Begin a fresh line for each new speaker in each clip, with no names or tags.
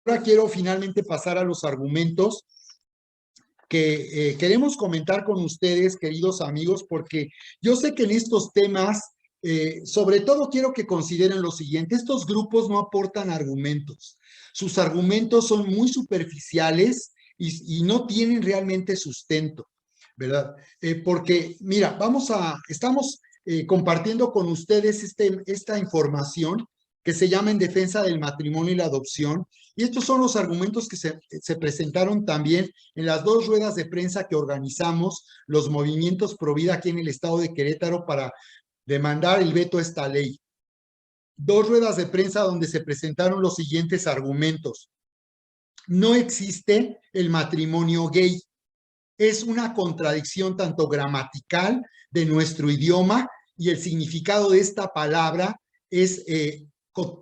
Ahora quiero finalmente pasar a los argumentos que queremos comentar con ustedes, queridos amigos, porque yo sé que en estos temas, sobre todo quiero que consideren lo siguiente: estos grupos no aportan argumentos, sus argumentos son muy superficiales y no tienen realmente sustento, ¿verdad? Porque, mira, estamos compartiendo con ustedes esta información que se llama En defensa del matrimonio y la adopción, y estos son los argumentos que se presentaron también en las dos ruedas de prensa que organizamos los movimientos pro vida aquí en el estado de Querétaro para demandar el veto a esta ley. Dos ruedas de prensa donde se presentaron los siguientes argumentos. No existe el matrimonio gay. Es una contradicción tanto gramatical de nuestro idioma, y el significado de esta palabra es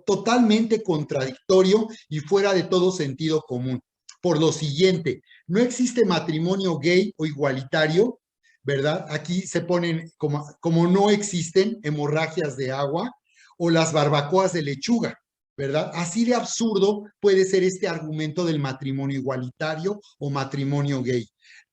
totalmente contradictorio y fuera de todo sentido común. Por lo siguiente, no existe matrimonio gay o igualitario, ¿verdad? Aquí se ponen como no existen hemorragias de agua o las barbacoas de lechuga, ¿verdad? Así de absurdo puede ser este argumento del matrimonio igualitario o matrimonio gay.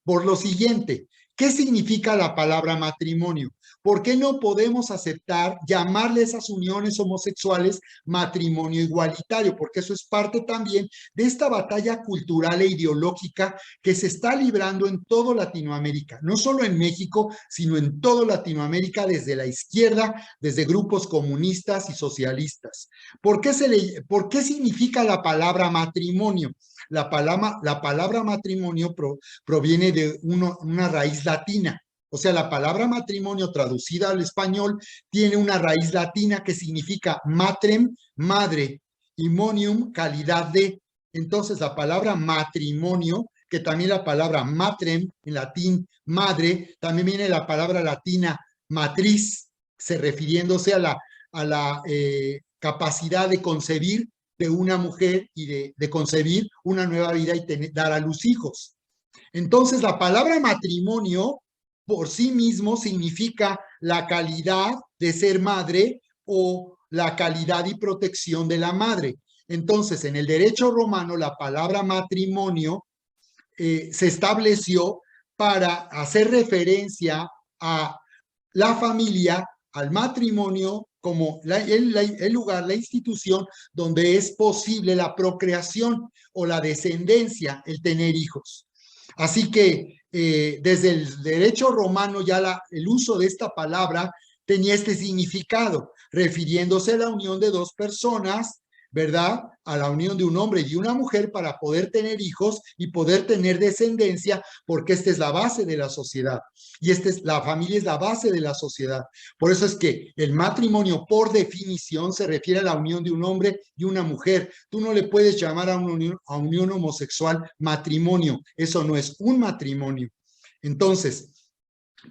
Por lo siguiente, ¿qué significa la palabra matrimonio? ¿Por qué no podemos aceptar llamarle a esas uniones homosexuales matrimonio igualitario? Porque eso es parte también de esta batalla cultural e ideológica que se está librando en todo Latinoamérica, no solo en México, sino en todo Latinoamérica, desde la izquierda, desde grupos comunistas y socialistas. ¿Por qué significa la palabra matrimonio? La palabra matrimonio proviene de una raíz latina. O sea, la palabra matrimonio traducida al español tiene una raíz latina que significa matrem, madre, y monium, calidad de. Entonces, la palabra matrimonio, que también la palabra matrem, en latín madre, también viene de la palabra latina matriz, refiriéndose a la capacidad de concebir de una mujer y de concebir una nueva vida y dar a luz hijos. Entonces, la palabra matrimonio por sí mismo significa la calidad de ser madre o la calidad y protección de la madre. Entonces, en el derecho romano, la palabra matrimonio se estableció para hacer referencia a la familia, al matrimonio, como el lugar, la institución donde es posible la procreación o la descendencia, el tener hijos. Así que desde el derecho romano ya el uso de esta palabra tenía este significado, refiriéndose a la unión de dos personas, ¿verdad? A la unión de un hombre y una mujer para poder tener hijos y poder tener descendencia, porque esta es la base de la sociedad. Y la familia es la base de la sociedad. Por eso es que el matrimonio, por definición, se refiere a la unión de un hombre y una mujer. Tú no le puedes llamar a una unión homosexual matrimonio. Eso no es un matrimonio. Entonces,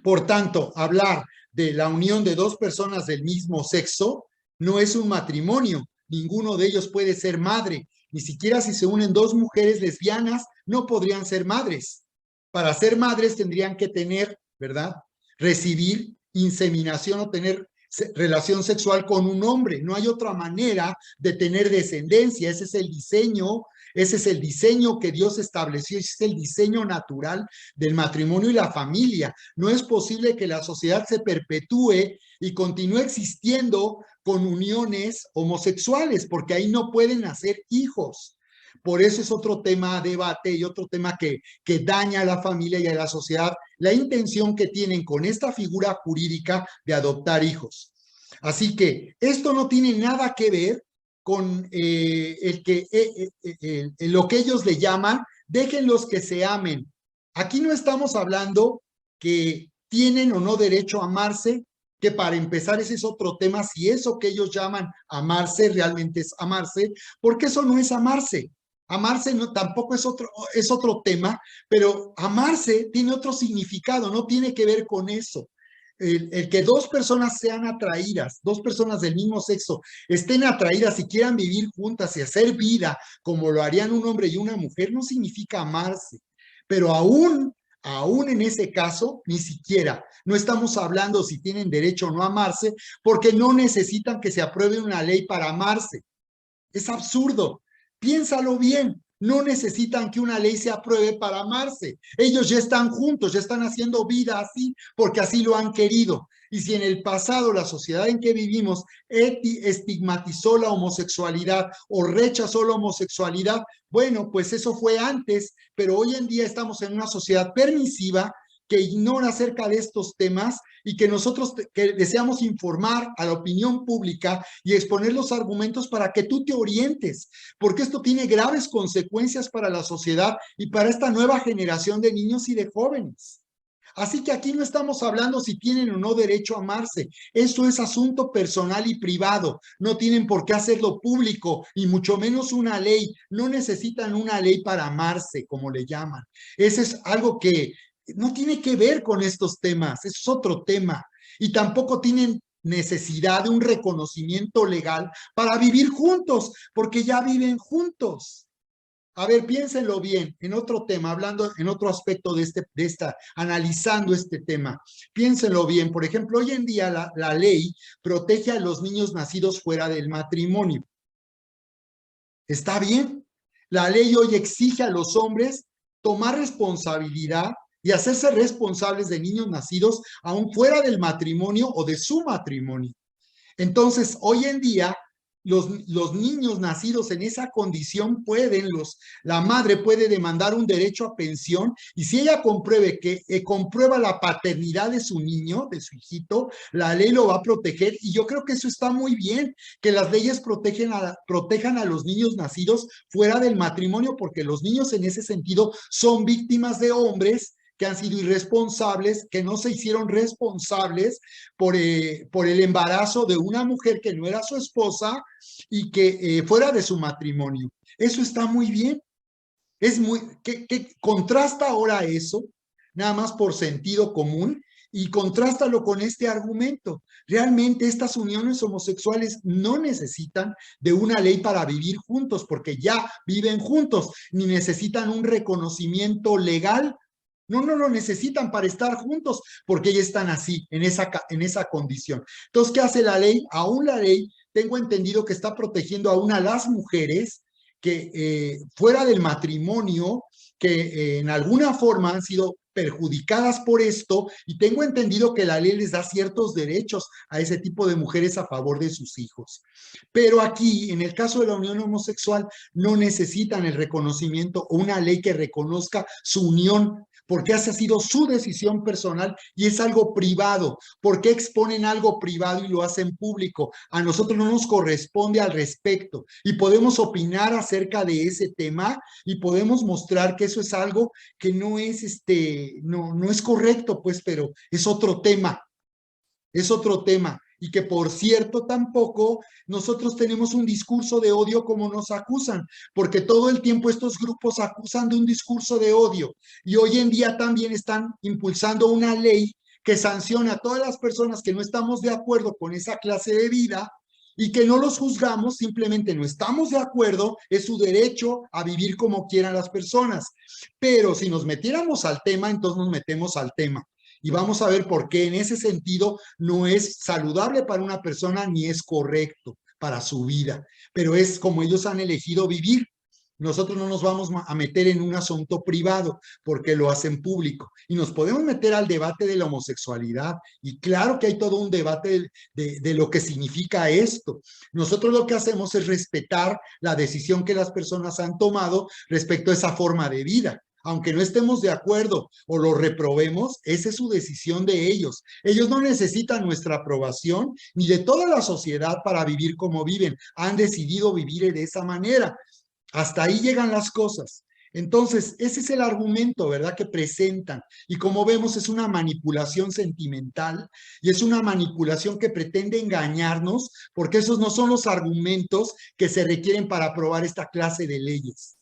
por tanto, hablar de la unión de dos personas del mismo sexo no es un matrimonio. Ninguno de ellos puede ser madre. Ni siquiera si se unen dos mujeres lesbianas, no podrían ser madres. Para ser madres tendrían que tener, ¿verdad?, recibir inseminación o tener relación sexual con un hombre. No hay otra manera de tener descendencia. Ese es el diseño que Dios estableció, ese es el diseño natural del matrimonio y la familia. No es posible que la sociedad se perpetúe y continúe existiendo con uniones homosexuales, porque ahí no pueden nacer hijos. Por eso es otro tema a debate y otro tema que daña a la familia y a la sociedad, la intención que tienen con esta figura jurídica de adoptar hijos. Así que esto no tiene nada que ver con lo que ellos le llaman déjenlos que se amen. Aquí no estamos hablando que tienen o no derecho a amarse, que para empezar ese es otro tema, si eso que ellos llaman amarse realmente es amarse, porque eso no es amarse. Amarse no, tampoco es otro tema, pero amarse tiene otro significado, no tiene que ver con eso. El que dos personas sean atraídas, dos personas del mismo sexo estén atraídas y quieran vivir juntas y hacer vida como lo harían un hombre y una mujer, no significa amarse. Pero aún en ese caso, ni siquiera, no estamos hablando si tienen derecho o no a amarse, porque no necesitan que se apruebe una ley para amarse. Es absurdo. Piénsalo bien. No necesitan que una ley se apruebe para amarse. Ellos ya están juntos, ya están haciendo vida así, porque así lo han querido. Y si en el pasado la sociedad en que vivimos estigmatizó la homosexualidad o rechazó la homosexualidad, bueno, pues eso fue antes, pero hoy en día estamos en una sociedad permisiva que ignora acerca de estos temas y que nosotros que deseamos informar a la opinión pública y exponer los argumentos para que tú te orientes, porque esto tiene graves consecuencias para la sociedad y para esta nueva generación de niños y de jóvenes. Así que aquí no estamos hablando si tienen o no derecho a amarse. Eso es asunto personal y privado. No tienen por qué hacerlo público y mucho menos una ley. No necesitan una ley para amarse, como le llaman. Ese es algo que no tiene que ver con estos temas. Eso es otro tema. Y tampoco tienen necesidad de un reconocimiento legal para vivir juntos, porque ya viven juntos. A ver, piénsenlo bien, en otro tema, hablando en otro aspecto analizando este tema. Piénsenlo bien, por ejemplo, hoy en día la ley protege a los niños nacidos fuera del matrimonio. ¿Está bien? La ley hoy exige a los hombres tomar responsabilidad y hacerse responsables de niños nacidos aún fuera del matrimonio o de su matrimonio. Entonces, hoy en día, los niños nacidos en esa condición la madre puede demandar un derecho a pensión y si ella comprueba la paternidad de su niño, de su hijito, la ley lo va a proteger y yo creo que eso está muy bien, que las leyes protejan a los niños nacidos fuera del matrimonio porque los niños en ese sentido son víctimas de hombres que han sido irresponsables, que no se hicieron responsables por el embarazo de una mujer que no era su esposa y que fuera de su matrimonio. Eso está muy bien. Que contrasta ahora eso, nada más por sentido común, y contrástalo con este argumento. Realmente estas uniones homosexuales no necesitan de una ley para vivir juntos, porque ya viven juntos, ni necesitan un reconocimiento legal. No lo necesitan para estar juntos porque ya están así, en esa condición. Entonces, ¿qué hace la ley? Aún la ley, tengo entendido que está protegiendo aún a las mujeres que fuera del matrimonio, que en alguna forma han sido perjudicadas por esto, y tengo entendido que la ley les da ciertos derechos a ese tipo de mujeres a favor de sus hijos. Pero aquí, en el caso de la unión homosexual, no necesitan el reconocimiento o una ley que reconozca su unión porque esa ha sido su decisión personal y es algo privado. ¿Por qué exponen algo privado y lo hacen público? A nosotros no nos corresponde al respecto y podemos opinar acerca de ese tema y podemos mostrar que eso es algo que no es, no es correcto, pues, pero es otro tema. Es otro tema. Y que, por cierto, tampoco nosotros tenemos un discurso de odio como nos acusan, porque todo el tiempo estos grupos acusan de un discurso de odio. Y hoy en día también están impulsando una ley que sanciona a todas las personas que no estamos de acuerdo con esa clase de vida y que no los juzgamos, simplemente no estamos de acuerdo, es su derecho a vivir como quieran las personas. Pero si nos metiéramos al tema, entonces nos metemos al tema. Y vamos a ver por qué en ese sentido no es saludable para una persona ni es correcto para su vida, pero es como ellos han elegido vivir. Nosotros no nos vamos a meter en un asunto privado porque lo hacen público y nos podemos meter al debate de la homosexualidad y claro que hay todo un debate de lo que significa esto. Nosotros lo que hacemos es respetar la decisión que las personas han tomado respecto a esa forma de vida. Aunque no estemos de acuerdo o lo reprobemos, esa es su decisión de ellos. Ellos no necesitan nuestra aprobación ni de toda la sociedad para vivir como viven. Han decidido vivir de esa manera. Hasta ahí llegan las cosas. Entonces, ese es el argumento, ¿verdad?, que presentan. Y como vemos, es una manipulación sentimental y es una manipulación que pretende engañarnos porque esos no son los argumentos que se requieren para aprobar esta clase de leyes.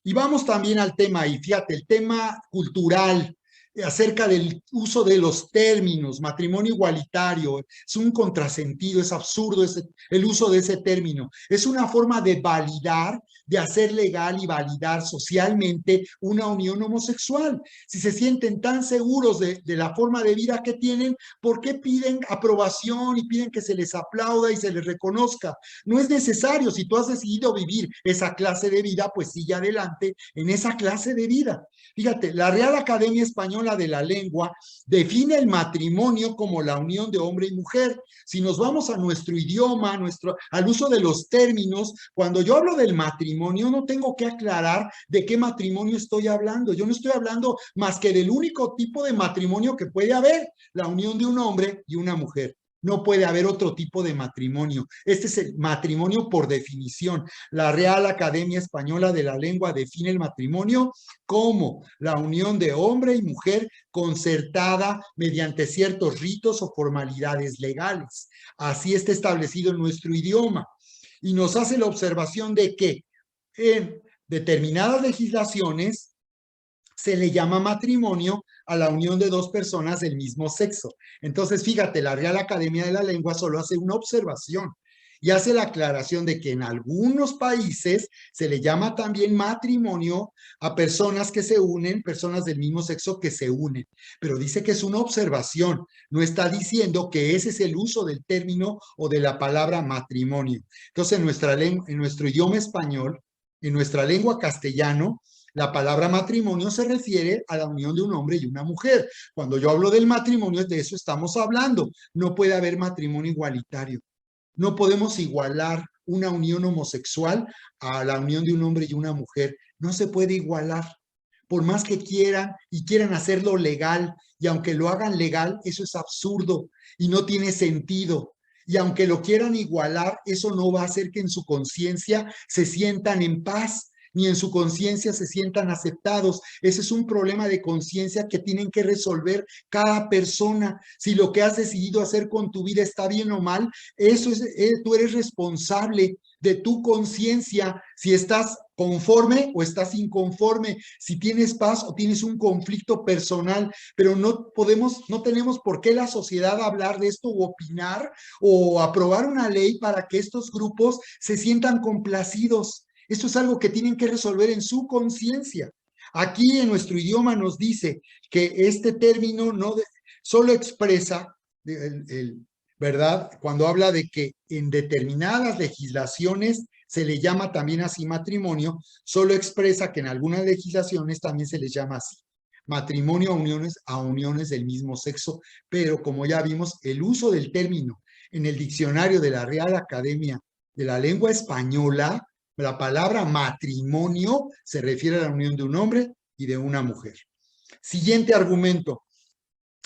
Y vamos también al tema, y fíjate, el tema cultural. acerca del uso de los términos, matrimonio igualitario, es un contrasentido, es absurdo el uso de ese término. Es una forma de validar, de hacer legal y validar socialmente una unión homosexual. Si se sienten tan seguros de la forma de vida que tienen, ¿por qué piden aprobación y piden que se les aplauda y se les reconozca? No es necesario. Si tú has decidido vivir esa clase de vida, pues sigue adelante en esa clase de vida. Fíjate, la Real Academia Española de la Lengua define el matrimonio como la unión de hombre y mujer. Si nos vamos a nuestro idioma, al uso de los términos, cuando yo hablo del matrimonio, no tengo que aclarar de qué matrimonio estoy hablando. Yo no estoy hablando más que del único tipo de matrimonio que puede haber, la unión de un hombre y una mujer. No puede haber otro tipo de matrimonio. Este es el matrimonio por definición. La Real Academia Española de la Lengua define el matrimonio como la unión de hombre y mujer concertada mediante ciertos ritos o formalidades legales. Así está establecido en nuestro idioma. Y nos hace la observación de que en determinadas legislaciones se le llama matrimonio a la unión de dos personas del mismo sexo. Entonces, fíjate, la Real Academia de la Lengua solo hace una observación y hace la aclaración de que en algunos países se le llama también matrimonio a personas que se unen, personas del mismo sexo que se unen, pero dice que es una observación, no está diciendo que ese es el uso del término o de la palabra matrimonio. Entonces, en nuestro idioma español, en nuestra lengua castellano, la palabra matrimonio se refiere a la unión de un hombre y una mujer. Cuando yo hablo del matrimonio, de eso estamos hablando. No puede haber matrimonio igualitario. No podemos igualar una unión homosexual a la unión de un hombre y una mujer. No se puede igualar. Por más que quieran y quieran hacerlo legal, y aunque lo hagan legal, eso es absurdo y no tiene sentido. Y aunque lo quieran igualar, eso no va a hacer que en su conciencia se sientan en paz, ni en su conciencia se sientan aceptados. Ese es un problema de conciencia que tienen que resolver cada persona. Si lo que has decidido hacer con tu vida está bien o mal, eso es, tú eres responsable de tu conciencia, si estás conforme o estás inconforme, si tienes paz o tienes un conflicto personal, pero no tenemos por qué la sociedad hablar de esto o opinar o aprobar una ley para que estos grupos se sientan complacidos. Esto es algo que tienen que resolver en su conciencia. Aquí en nuestro idioma nos dice que este término solo expresa ¿verdad? Cuando habla de que en determinadas legislaciones se le llama también así matrimonio, solo expresa que en algunas legislaciones también se les llama así. Matrimonio a uniones del mismo sexo, pero como ya vimos, el uso del término en el diccionario de la Real Academia de la Lengua Española, la palabra matrimonio se refiere a la unión de un hombre y de una mujer. Siguiente argumento.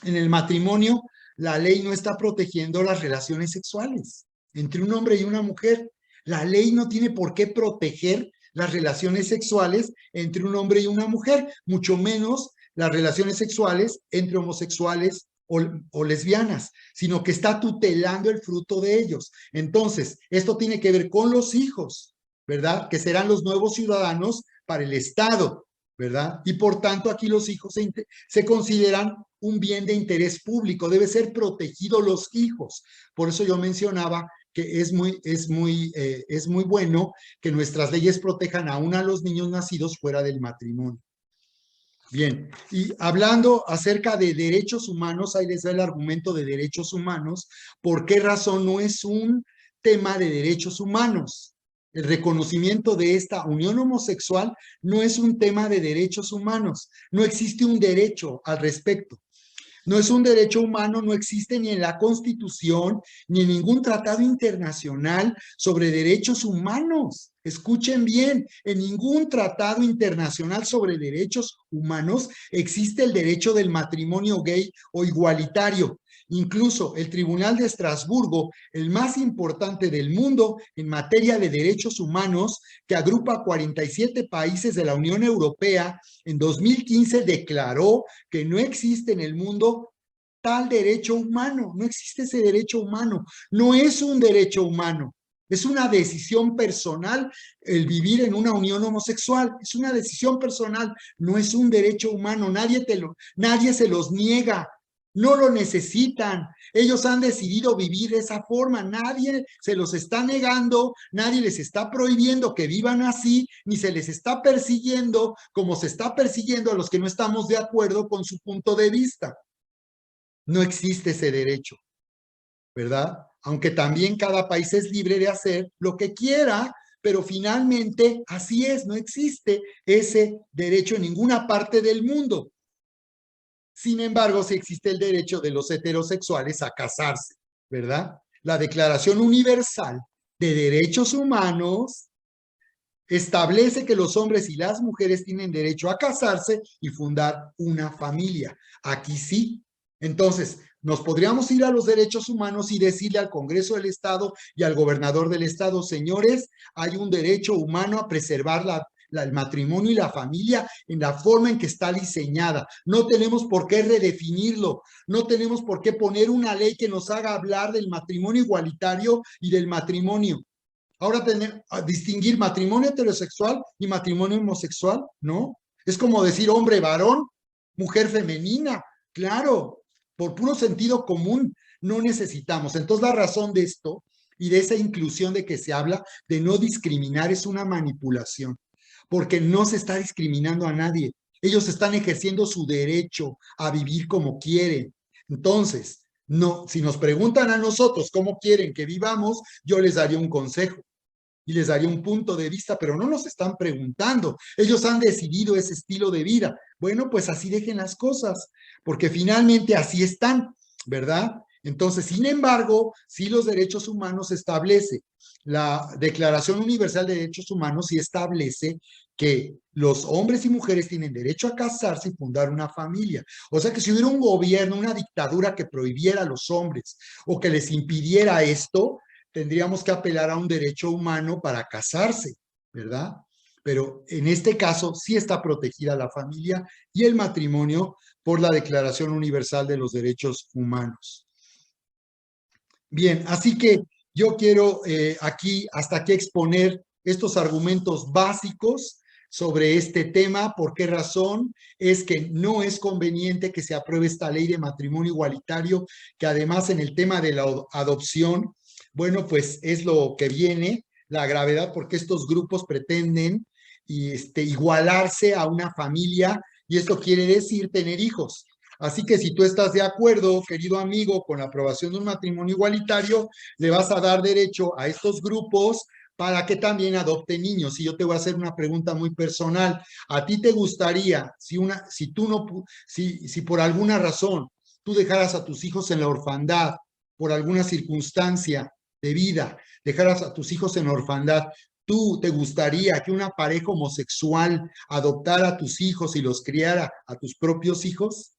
En el matrimonio, la ley no está protegiendo las relaciones sexuales entre un hombre y una mujer. La ley no tiene por qué proteger las relaciones sexuales entre un hombre y una mujer, mucho menos las relaciones sexuales entre homosexuales o lesbianas, sino que está tutelando el fruto de ellos. Entonces, esto tiene que ver con los hijos, ¿verdad? Que serán los nuevos ciudadanos para el Estado, ¿verdad? Y por tanto, aquí los hijos se consideran un bien de interés público, debe ser protegido los hijos. Por eso yo mencionaba que es muy bueno que nuestras leyes protejan aún a los niños nacidos fuera del matrimonio. Bien, y hablando acerca de derechos humanos, ahí les da el argumento de derechos humanos. ¿Por qué razón no es un tema de derechos humanos? El reconocimiento de esta unión homosexual no es un tema de derechos humanos. No existe un derecho al respecto. No es un derecho humano, no existe ni en la Constitución, ni en ningún tratado internacional sobre derechos humanos. Escuchen bien, en ningún tratado internacional sobre derechos humanos existe el derecho del matrimonio gay o igualitario. Incluso el Tribunal de Estrasburgo, el más importante del mundo en materia de derechos humanos, que agrupa 47 países de la Unión Europea, en 2015 declaró que no existe en el mundo tal derecho humano, no existe ese derecho humano, no es un derecho humano. Es una decisión personal el vivir en una unión homosexual. Es una decisión personal, no es un derecho humano. Nadie se los niega. No lo necesitan. Ellos han decidido vivir de esa forma. Nadie se los está negando, nadie les está prohibiendo que vivan así, ni se les está persiguiendo como se está persiguiendo a los que no estamos de acuerdo con su punto de vista. No existe ese derecho, ¿verdad? Aunque también cada país es libre de hacer lo que quiera, pero finalmente así es, no existe ese derecho en ninguna parte del mundo. Sin embargo, sí existe el derecho de los heterosexuales a casarse, ¿verdad? La Declaración Universal de Derechos Humanos establece que los hombres y las mujeres tienen derecho a casarse y fundar una familia. Aquí sí. Entonces, nos podríamos ir a los derechos humanos y decirle al Congreso del Estado y al gobernador del Estado, señores, hay un derecho humano a preservar el matrimonio y la familia en la forma en que está diseñada. No tenemos por qué redefinirlo, no tenemos por qué poner una ley que nos haga hablar del matrimonio igualitario y del matrimonio. Ahora distinguir matrimonio heterosexual y matrimonio homosexual, ¿no? Es como decir hombre varón, mujer femenina, claro, por puro sentido común no necesitamos. Entonces la razón de esto y de esa inclusión de que se habla de no discriminar es una manipulación, porque no se está discriminando a nadie. Ellos están ejerciendo su derecho a vivir como quieren. Entonces, no, si nos preguntan a nosotros cómo quieren que vivamos, yo les daría un consejo y les daría un punto de vista, pero no nos están preguntando. Ellos han decidido ese estilo de vida. Bueno, pues así dejen las cosas, porque finalmente así están, ¿verdad? Entonces, sin embargo, sí los derechos humanos establece, la Declaración Universal de Derechos Humanos sí establece que los hombres y mujeres tienen derecho a casarse y fundar una familia. O sea que si hubiera un gobierno, una dictadura que prohibiera a los hombres o que les impidiera esto, tendríamos que apelar a un derecho humano para casarse, ¿verdad? Pero en este caso sí está protegida la familia y el matrimonio por la Declaración Universal de los Derechos Humanos. Bien, así que yo quiero hasta aquí exponer estos argumentos básicos sobre este tema. ¿Por qué razón? Es que no es conveniente que se apruebe esta ley de matrimonio igualitario, que además en el tema de la adopción, bueno, pues es lo que viene, la gravedad, porque estos grupos pretenden igualarse a una familia y esto quiere decir tener hijos. Así que si tú estás de acuerdo, querido amigo, con la aprobación de un matrimonio igualitario, le vas a dar derecho a estos grupos para que también adopten niños. Y yo te voy a hacer una pregunta muy personal. ¿A ti te gustaría, si por alguna razón tú dejaras a tus hijos en la orfandad, por alguna circunstancia de vida, dejaras a tus hijos en la orfandad, ¿tú te gustaría que una pareja homosexual adoptara a tus hijos y los criara a tus propios hijos?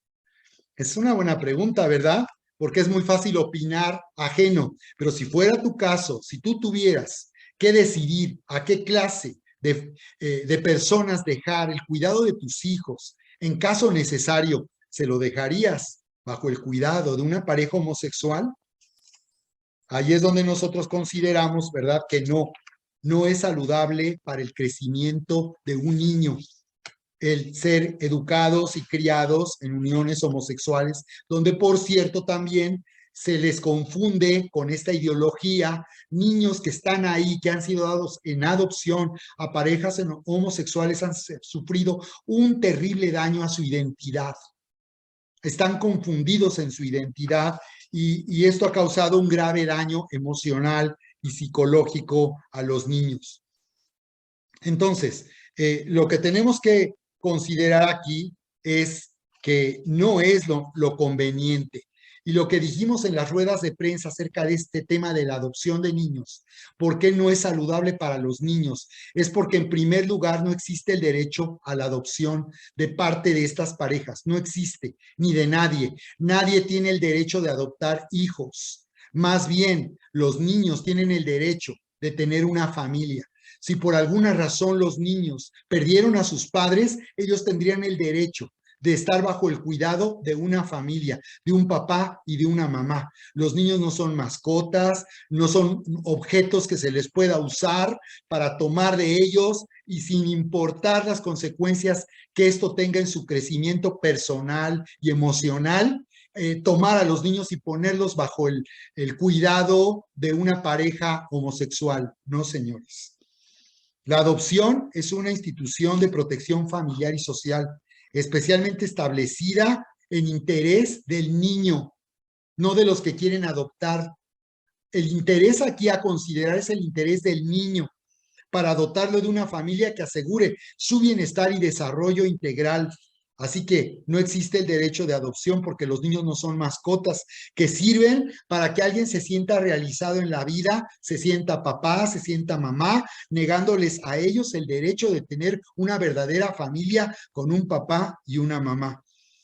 Es una buena pregunta, ¿verdad? Porque es muy fácil opinar ajeno, pero si fuera tu caso, si tú tuvieras que decidir a qué clase de personas dejar el cuidado de tus hijos, en caso necesario, ¿se lo dejarías bajo el cuidado de una pareja homosexual? Ahí es donde nosotros consideramos, ¿verdad?, que no es saludable para el crecimiento de un niño el ser educados y criados en uniones homosexuales, donde por cierto también se les confunde con esta ideología, niños que están ahí, que han sido dados en adopción a parejas homosexuales, han sufrido un terrible daño a su identidad. Están confundidos en su identidad y esto ha causado un grave daño emocional y psicológico a los niños. Entonces, lo que tenemos que considerar aquí es que no es lo conveniente. Y lo que dijimos en las ruedas de prensa acerca de este tema de la adopción de niños, ¿por qué no es saludable para los niños? Es porque en primer lugar no existe el derecho a la adopción de parte de estas parejas, no existe, ni de nadie. Nadie tiene el derecho de adoptar hijos. Más bien, los niños tienen el derecho de tener una familia. Si por alguna razón los niños perdieron a sus padres, ellos tendrían el derecho de estar bajo el cuidado de una familia, de un papá y de una mamá. Los niños no son mascotas, no son objetos que se les pueda usar para tomar de ellos y sin importar las consecuencias que esto tenga en su crecimiento personal y emocional, tomar a los niños y ponerlos bajo el cuidado de una pareja homosexual. No, señores. La adopción es una institución de protección familiar y social, especialmente establecida en interés del niño, no de los que quieren adoptar. El interés aquí a considerar es el interés del niño para dotarlo de una familia que asegure su bienestar y desarrollo integral. Así que no existe el derecho de adopción porque los niños no son mascotas que sirven para que alguien se sienta realizado en la vida, se sienta papá, se sienta mamá, negándoles a ellos el derecho de tener una verdadera familia con un papá y una mamá.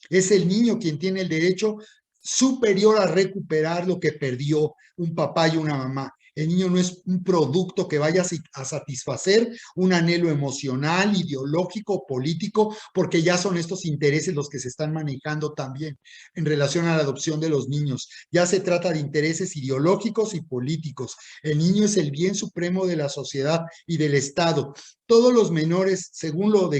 Es el niño quien tiene el derecho superior a recuperar lo que perdió un papá y una mamá. El niño no es un producto que vaya a satisfacer un anhelo emocional, ideológico, político, porque ya son estos intereses los que se están manejando también en relación a la adopción de los niños. Ya se trata de intereses ideológicos y políticos. El niño es el bien supremo de la sociedad y del Estado. Todos los menores, según lo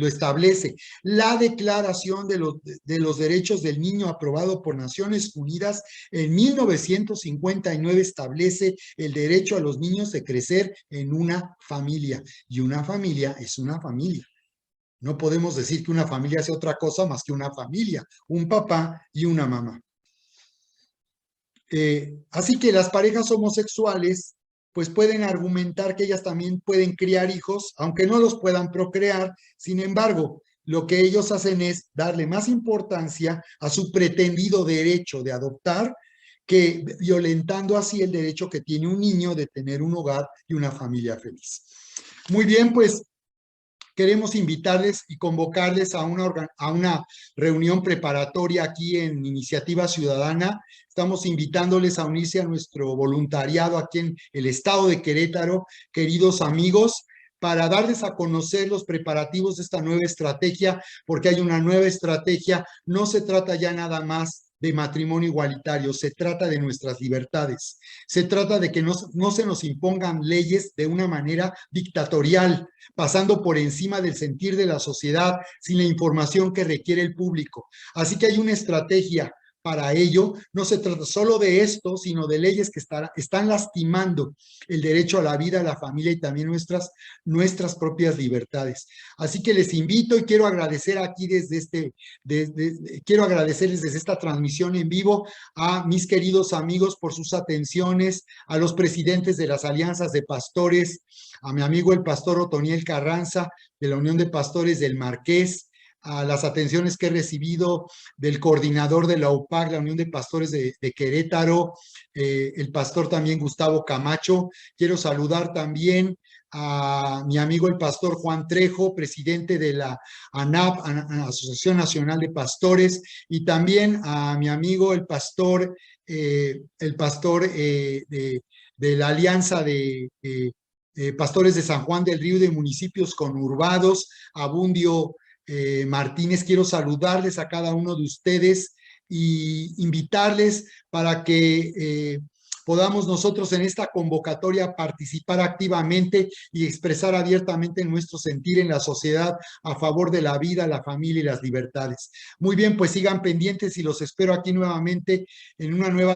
establece la Declaración de los Derechos del Niño aprobado por Naciones Unidas en 1959, establece el derecho a los niños de crecer en una familia. Y una familia es una familia. No podemos decir que una familia sea otra cosa más que una familia, un papá y una mamá. Así que las parejas homosexuales pues pueden argumentar que ellas también pueden criar hijos, aunque no los puedan procrear. Sin embargo, lo que ellos hacen es darle más importancia a su pretendido derecho de adoptar, que violentando así el derecho que tiene un niño de tener un hogar y una familia feliz. Muy bien, pues queremos invitarles y convocarles a una reunión preparatoria aquí en Iniciativa Ciudadana. Estamos invitándoles a unirse a nuestro voluntariado aquí en el estado de Querétaro, queridos amigos, para darles a conocer los preparativos de esta nueva estrategia, porque hay una nueva estrategia. No se trata ya nada más de matrimonio igualitario, se trata de nuestras libertades, se trata de que no se nos impongan leyes de una manera dictatorial, pasando por encima del sentir de la sociedad, sin la información que requiere el público. Así que hay una estrategia para ello. No se trata solo de esto, sino de leyes que están lastimando el derecho a la vida, a la familia y también nuestras propias libertades. Así que les invito y quiero agradecer aquí quiero agradecerles desde esta transmisión en vivo a mis queridos amigos por sus atenciones, a los presidentes de las alianzas de pastores, a mi amigo el pastor Otoniel Carranza de la Unión de Pastores del Marqués, a las atenciones que he recibido del coordinador de la UPAC, la Unión de Pastores de Querétaro, el pastor también Gustavo Camacho. Quiero saludar también a mi amigo el pastor Juan Trejo, presidente de la ANAP, Asociación Nacional de Pastores, y también a mi amigo el pastor de la Alianza de Pastores de San Juan del Río de municipios conurbados, Abundio Martínez. Quiero saludarles a cada uno de ustedes y invitarles para que podamos nosotros en esta convocatoria participar activamente y expresar abiertamente nuestro sentir en la sociedad a favor de la vida, la familia y las libertades. Muy bien, pues sigan pendientes y los espero aquí nuevamente en una nueva